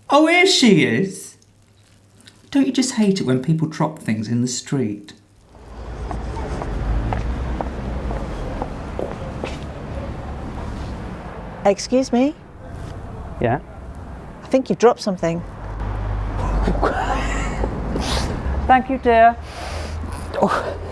Oh, here she is. Don't you just hate it when people drop things in the street? Excuse me? Yeah? I think you've dropped something. Thank you, dear. Oh.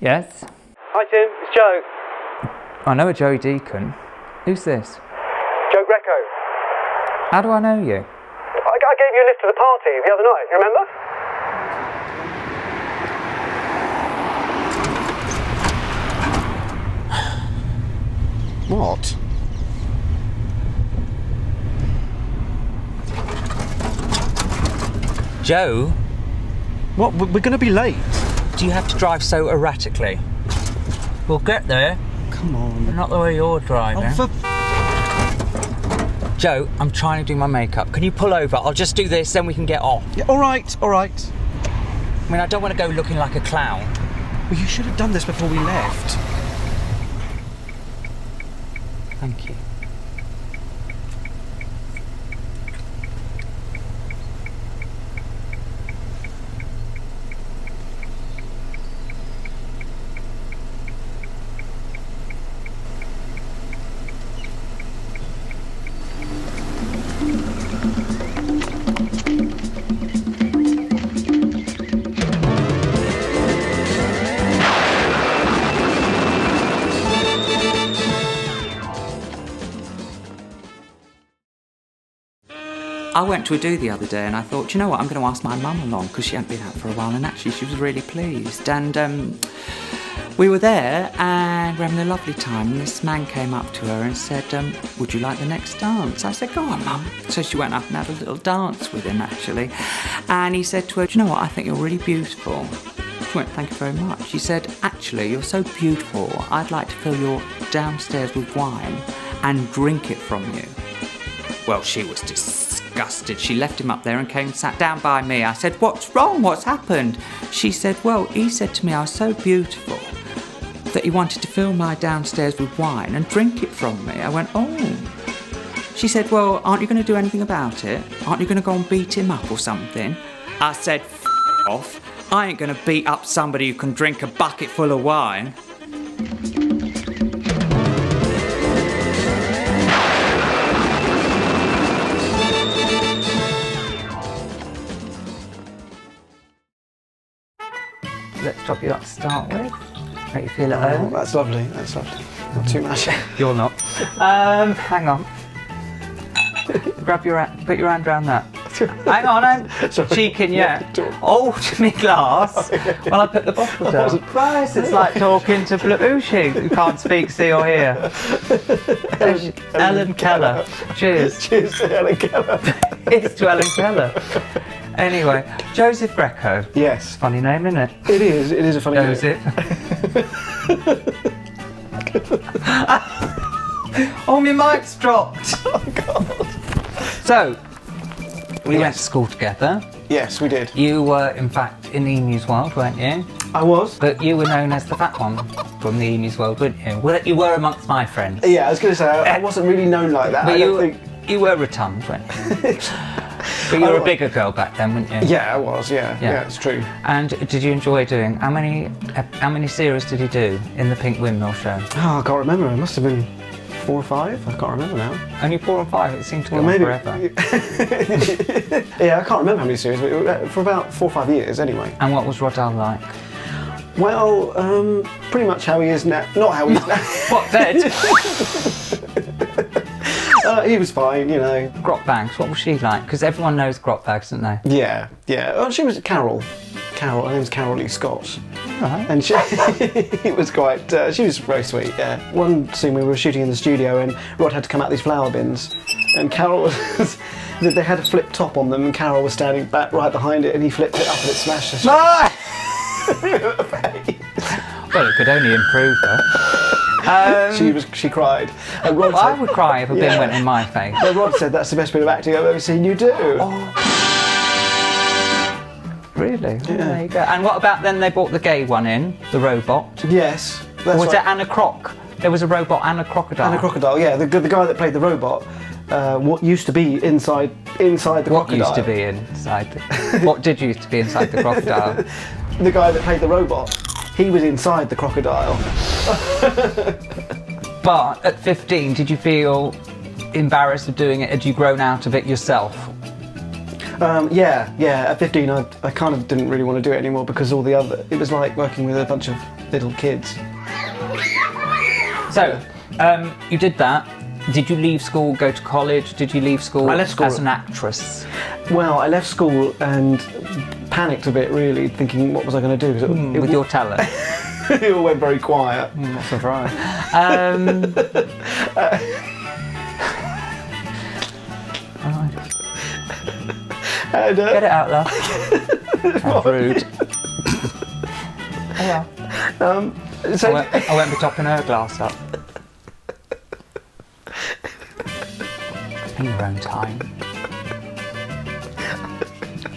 Yes? Hi Tim, it's Joe. I know a Joey Deacon. Who's this? Joe Greco. How do I know you? I gave you a lift to the party the other night, you remember? What? Joe? What? We're going to be late. Do you have to drive so erratically? We'll get there. Come on. Not the way you're driving. Oh, Joe, I'm trying to do my makeup. Can you pull over? I'll just do this, then we can get off. Yeah, all right, all right. I mean, I don't want to go looking like a clown. Well, you should have done this before we left. Thank you. I went to a do the other day and I thought, you know what, I'm going to ask my mum along because she hadn't been out for a while, and actually she was really pleased. And we were there and we were having a lovely time, and this man came up to her and said, would you like the next dance? I said, go on, Mum. So she went up and had a little dance with him, actually. And he said to her, do you know what, I think you're really beautiful. She went, thank you very much. He said, actually, you're so beautiful, I'd like to fill your downstairs with wine and drink it from you. Well, she was disgusted. She left him up there and came and sat down by me. I said, what's wrong? What's happened? She said, well, he said to me I was so beautiful that he wanted to fill my downstairs with wine and drink it from me. I went, oh. She said, well, aren't you going to do anything about it? Aren't you going to go and beat him up or something? I said, F off. I ain't going to beat up somebody who can drink a bucket full of wine. Let's top you up to start with. Make you feel at home. That's lovely, that's lovely. Not too much. You're not. Hang on. Grab your hand, put your hand around that. Hang on, I'm cheeking, yeah. Oh, me glass. Well, I put the bottle down. Christ, it's like talking to Belushi, who can't speak, see or hear. Ellen Keller. Cheers. Cheers to Ellen Keller. Here's to Ellen Keller. Anyway, Joseph Greco. Yes. Funny name, isn't it? It is a funny name. Joseph. Oh, my mic's dropped. Oh, God. So, we went to school together. Yes, we did. You were, in fact, in the Emus World, weren't you? I was. But you were known as the fat one from the Emus World, weren't you? Well, you were amongst my friends. Yeah, I was going to say, I wasn't really known like that. But I don't think... you were rotund, weren't you? But you were a bigger girl back then, weren't you? Yeah, I was, yeah, it's true. And did you enjoy doing, how many series did you do in the Pink Windmill show? Oh, I can't remember, it must have been 4 or 5. I can't remember now. Only 4 and 5. It seemed to go on maybe forever. Yeah, I can't remember how many series, but for about 4 or 5 years anyway. And what was Rodell like? Well, pretty much how he is now. Not how he is now. What, dead? He was fine, you know. Grot Bags, what was she like? Because everyone knows Grot Bags, don't they? Yeah, yeah. Oh, she was Carol. Her name's Carol Lee Scott. Right. And she was quite, she was very sweet, yeah. One scene we were shooting in the studio and Rod had to come out these flower bins and Carol was, they had a flip top on them and Carol was standing back right behind it and he flipped it up and it smashed her. Well, it could only improve her. She cried. And Rod Well, I said, would cry if a bin went in my face. well, Rod said that's the best bit of acting I've ever seen you do. Really? Yeah. There you go. And what about then they brought the gay one in, the robot? Yes. That's Was right. it Anna Croc? There was a robot and a crocodile. And a crocodile, yeah. The guy that played the robot, what used to be inside the crocodile. What used to be inside what did used to be inside the crocodile? The guy that played the robot, he was inside the crocodile. But at 15, did you feel embarrassed of doing it? Had you grown out of it yourself? Yeah. At 15, I kind of didn't really want to do it anymore because it was like working with a bunch of little kids. So, you did that. Did you leave school, go to college? Did you leave school, I left school as an actress? Well, I left school and panicked a bit, really, thinking what was I going to do? With your talent? It all went very quiet. Not surprised. And, Get it out, love. How rude. Oh, yeah. so, I won't be topping her glass up. In your own time.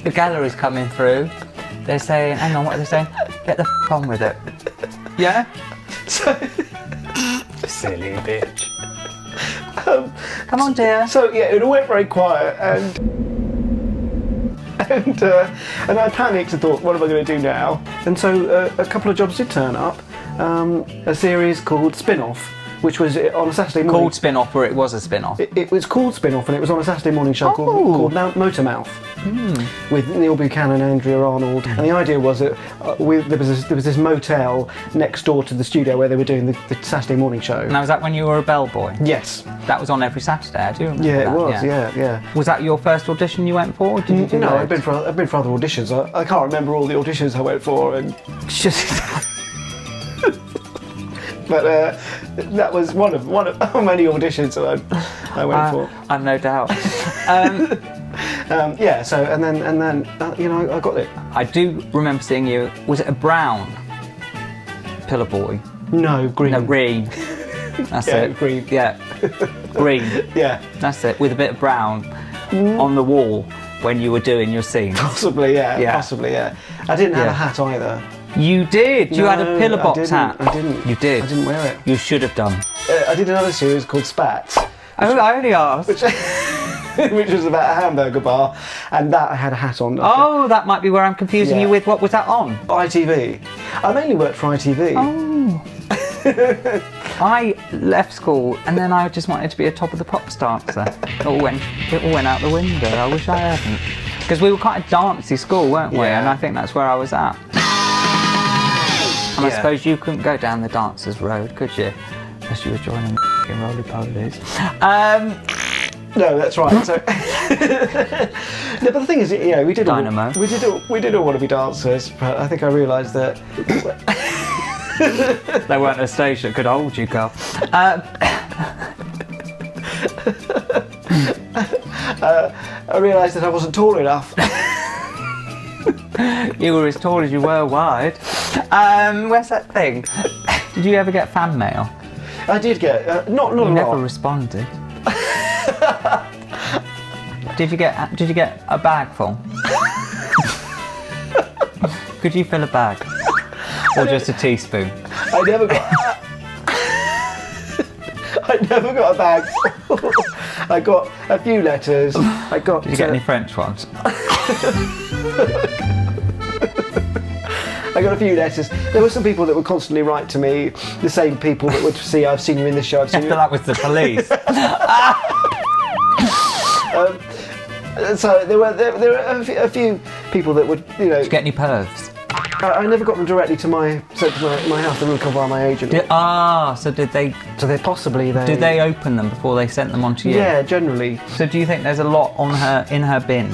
The gallery's coming through. They're saying, hang on, what are they saying? Get the f on with it. Yeah? Silly bitch. Come on, dear. So yeah, it all went very quiet, and I panicked and thought, what am I going to do now? And so a couple of jobs did turn up. A series called Spin-Off, which was on a Saturday morning. Called Spin-Off, or it was a Spin-Off? It was called Spin-Off, and it was on a Saturday morning show called Motormouth, with Neil Buchanan and Andrea Arnold. And the idea was that there was this motel next door to the studio where they were doing the Saturday morning show. Now, was that when you were a bellboy? Yes. That was on every Saturday, I do remember Yeah, that. it was. Yeah. Was that your first audition you went for? Or did you do No, loads? I've been for other auditions. I can't remember all the auditions I went for, and just. But that was one of many auditions that I went for. I've no doubt. Yeah. So and then you know, I got it. I do remember seeing you. Was it a brown pillar boy? No, green. No, green. That's Yeah, it. green. Yeah, green. Yeah. That's it. With a bit of brown on the wall when you were doing your scenes. Possibly, yeah. Yeah. Possibly, yeah. I didn't have Yeah. a hat either. You did. You had a No, pillar I box didn't. hat. I didn't. You did. I didn't wear it. You should have done. I did another series called Spats, I only asked. which was about a hamburger bar, and that I had a hat on. Oh, that might be where I'm confusing Yeah. you with. What was that on? ITV. I mainly worked for ITV. Oh. I left school and then I just wanted to be a top of the pops dancer. It all went out the window. I wish I hadn't. Because we were quite a dancey school, weren't we? Yeah. And I think that's where I was at. And I suppose you couldn't go down the dancers' road, could you? Unless you were joining the roly polies. No, that's right. So, no, but the thing is, you know, we did all Dynamo. want to be dancers, but I think I realised that There weren't a stage that could hold you, girl. I realised that I wasn't tall enough. You were as tall as you were wide. Where's that thing? Did you ever get fan mail? I did get not a You lot. never responded. Did you get a bag full? Could you fill a bag? Or just a teaspoon? I never got a bag. I got a few letters. Did you get any French ones? I got a few letters. There were some people that would constantly write to me, the same people that would see, I've seen you in this show, I've seen you. That was the police. So there were a few people that would, you know. Did you get any pervs? I never got them directly to my house. They were come via my agent. So did they? So they possibly Did they open them before they sent them on to you? Yeah, generally. So do you think there's a lot in her bin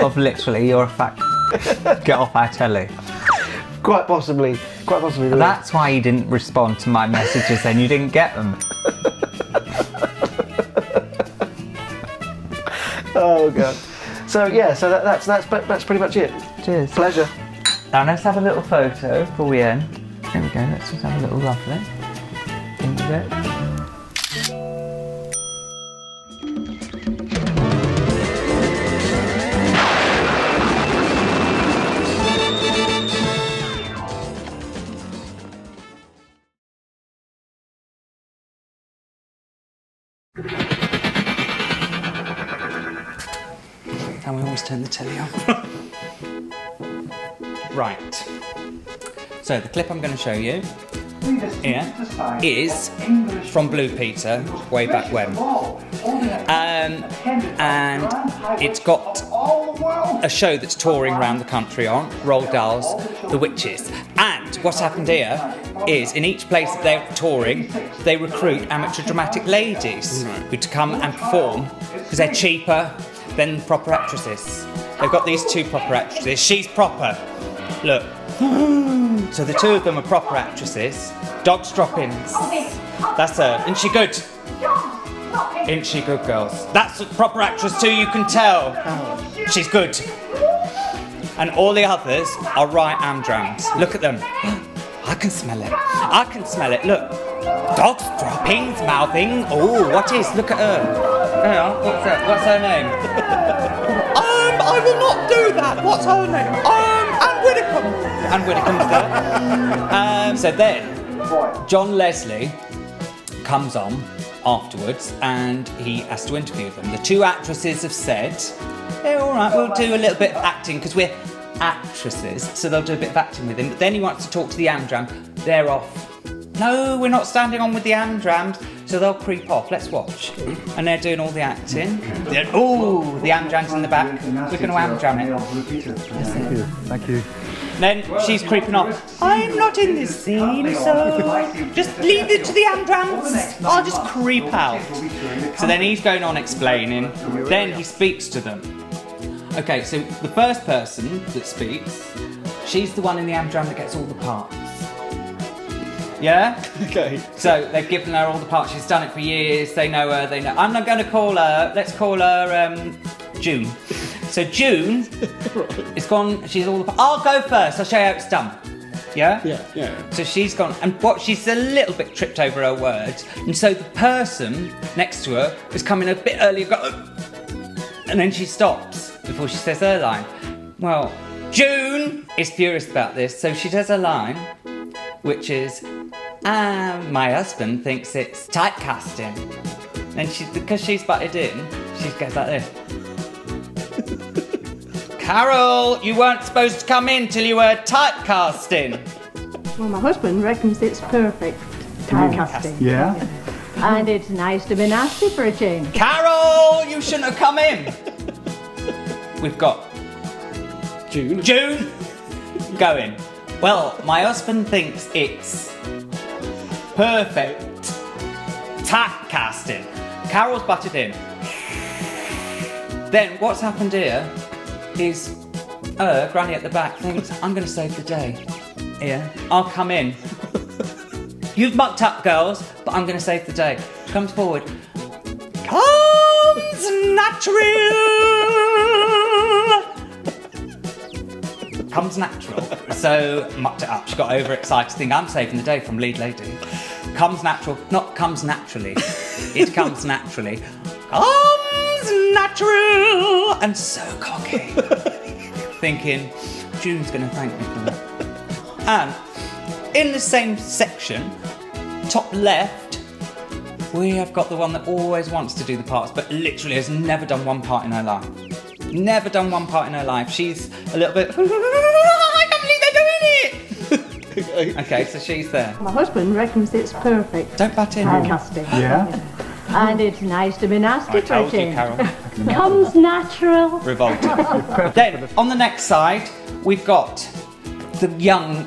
of literally you're a fact? Get off our telly. Quite possibly. That's why you didn't respond to my messages. Then you didn't get them. Oh god. So yeah, so that's pretty much it. Cheers. Pleasure. Now let's have a little photo before we end. There we go. Let's just have a little lovely. In with it. And we always turn the telly on. Right. So the clip I'm going to show you here is from Blue Peter, way back when. And it's got a show that's touring around the country on, Roald Dahl's The Witches. And what's happened here is in each place that they're touring, they recruit amateur dramatic ladies who to come and perform because they're cheaper than proper actresses. They've got these two proper actresses. She's proper. Look. So the two of them are proper actresses. Dog's drop-ins. That's her. Isn't she good? Isn't she good, girls? That's a proper actress too, you can tell. She's good. And all the others are right amdrams. Look at them. I can smell it. I can smell it. Look. Dog's droppings, mouthing. Oh, what is? Look at her. Hang on, what's her name? I will not do that. What's her name? Anne Widdecombe. Anne Widdecombe's there. So then, John Leslie comes on afterwards and he has to interview them. The two actresses have said, yeah, all right, we'll do a little bit of acting because we're actresses, so they'll do a bit of acting with him. But then he wants to talk to the Amdram. They're off. No, we're not standing on with the Amdrams, so they'll creep off. Let's watch. And they're doing all the acting. Oh, the Amdram's in the back. We're going to Amdram it. Thank you. Then she's creeping off. I'm not in this scene, so just leave it to the Amdrams. I'll just creep out. So then he's going on explaining. Then he speaks to them. Okay, so the first person that speaks, she's the one in the Amdram that gets all the parts. Yeah? Okay. So they've given her all the parts. She's done it for years. They know her. They know. I'm not going to call her. Let's call her June. So June is gone. She's all the. I'll go first. I'll show you how it's done. Yeah. Yeah. So she's gone, and she's a little bit tripped over her words, and so the person next to her is coming a bit earlier, and then she stops before she says her line. Well, June is furious about this, so she does her line, which is. My husband thinks it's typecasting. And because she's butted in, she goes like this. Carol, you weren't supposed to come in till you were typecasting. Well, my husband reckons it's perfect typecasting. Yeah. And it's nice to be nasty for a change. Carol, you shouldn't have come in. We've got June going. Well, my husband thinks it's perfect typecasting. Carol's butted in. Then what's happened here is Granny at the back thinks, I'm going to save the day. Yeah, I'll come in. You've mucked up, girls, but I'm going to save the day. She comes forward. Comes natural. Comes natural. So mucked it up. She got overexcited, thinking I'm saving the day from lead lady. Comes natural, not comes naturally. It comes naturally. Comes natural, and so cocky. Thinking June's going to thank me for that. And in the same section, top left, we have got the one that always wants to do the parts, but literally has never done one part in her life. Never done one part in her life. She's a little bit. I can't believe they Okay, so she's there. My husband reckons it's perfect. Don't butt in. Fantastic. Yeah? And it's nice to be nasty, I told you, pretty. Carol. Comes natural. Revolting. Then, on the next side, we've got the young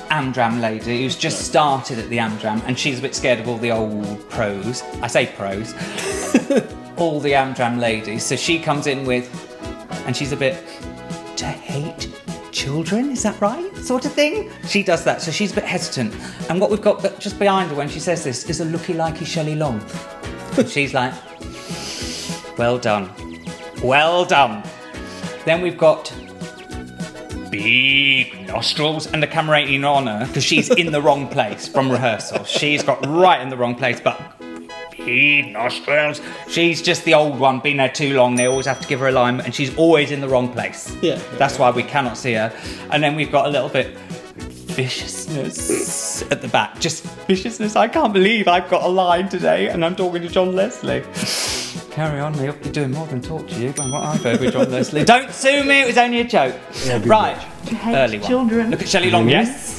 Amdram lady who's just started at the Amdram, and she's a bit scared of all the old pros. I say pros. All the Amdram ladies. So she comes in with, and she's a bit, to hate children, is that right? Sort of thing. She does that, so she's a bit hesitant. And what we've got just behind her when she says this is a looky-likey Shelley Long. She's like, well done. Well done. Then we've got big nostrils, and the camera ain't even on her because she's in the wrong place from rehearsal. She's got right in the wrong place, but big nostrils. She's just the old one, been there too long. They always have to give her alignment, and she's always in the wrong place. Yeah. That's why we cannot see her. And then we've got a little bit viciousness at the back. Just viciousness. I can't believe I've got a line today and I'm talking to John Leslie. Carry on, you're doing more than talk to you. What I've heard with John Leslie. Don't sue me, it was only a joke. Yeah, right, To hate early one. children. Look at Shelley Long, yes.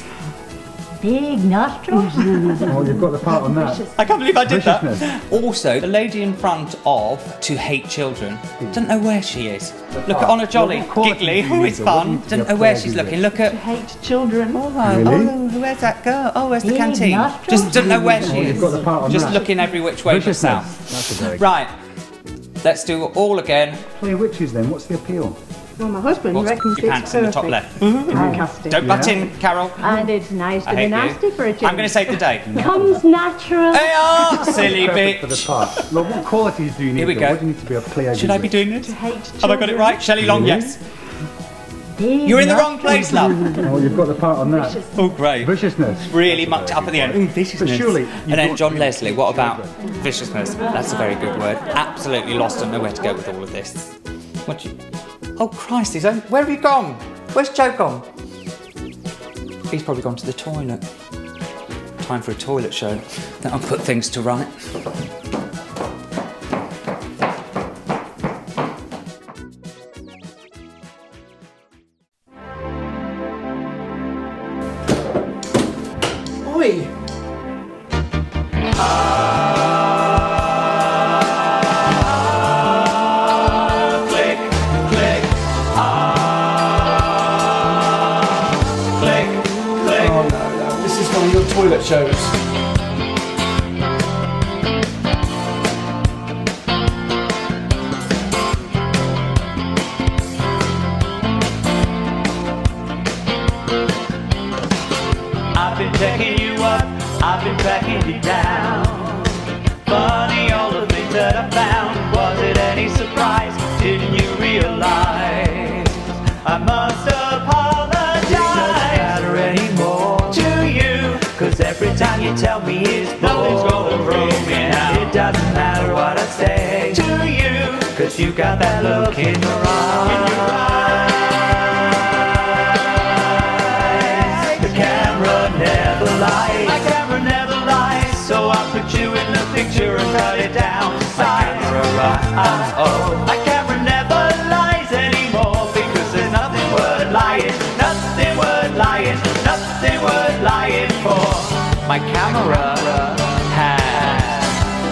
Big nostrils. Oh, you've got the part on that. I can't believe I did that. Viciousness. Also, the lady in front of To Hate Children doesn't know where she is. Look at Honor Jolly, What quality giggly, do you it's need? fun. What Doesn't needs to know be where a she's player, looking. Look at. To hate children. Really? Oh, where's that girl? Oh, where's the Big canteen? nostrils. Just don't know where she Oh, is. you've got the part on Just that. looking every which way but Viciousness. south. That's a very good. Right, let's do it all again. Play witches then, what's the appeal? Well, my husband What's reckons your it's pants in the perfect. top left? Fantastic. Don't butt Yeah. in, Carol. And it's nice to I be hate nasty you. for a change. I'm going to save the day. Comes natural. They are, silly Perfect for the bitch. part. Well, what qualities do you need? Here we though? go. What do you need to be a player? Should I be doing this? To hate Have I got it children. right? Shelley Long, Really? yes. Big You're in the wrong nostrils. place, love. Oh, you've got the part on that. Oh, great. Viciousness. Really That's a mucked very up at the end. good Ooh, word. viciousness. But surely you And then don't John really- Leslie, what about viciousness? That's a very good word. Absolutely lost and know where to go with all of this. What you... Oh, Christ, where have you gone? Where's Joe gone? He's probably gone to the toilet. Time for a toilet show. That'll put things to right. Oi! Oh no, this is one of your toilet shows. I've been checking you up, I've been tracking you down. Funny all the things that I found. Was it any surprise? Didn't you realize? I must apologize. It doesn't matter anymore to you, 'cause every time you tell me it's nothing's gonna throw me out. It doesn't matter what I say to you, 'cause you got that look in your eyes. The camera never lies. My camera never lies. So I'll put you in the picture and cut it down to size. My camera never lies anymore, because there's nothing worth lying, nothing worth lying, nothing worth lying for. My camera has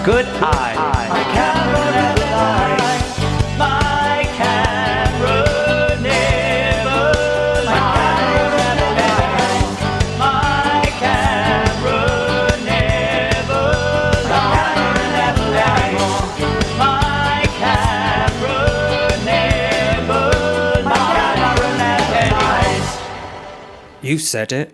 good eyes. My camera never lies. My camera never lies. My camera never lies. My camera never lies. My camera never lies. My camera never lies. You said it.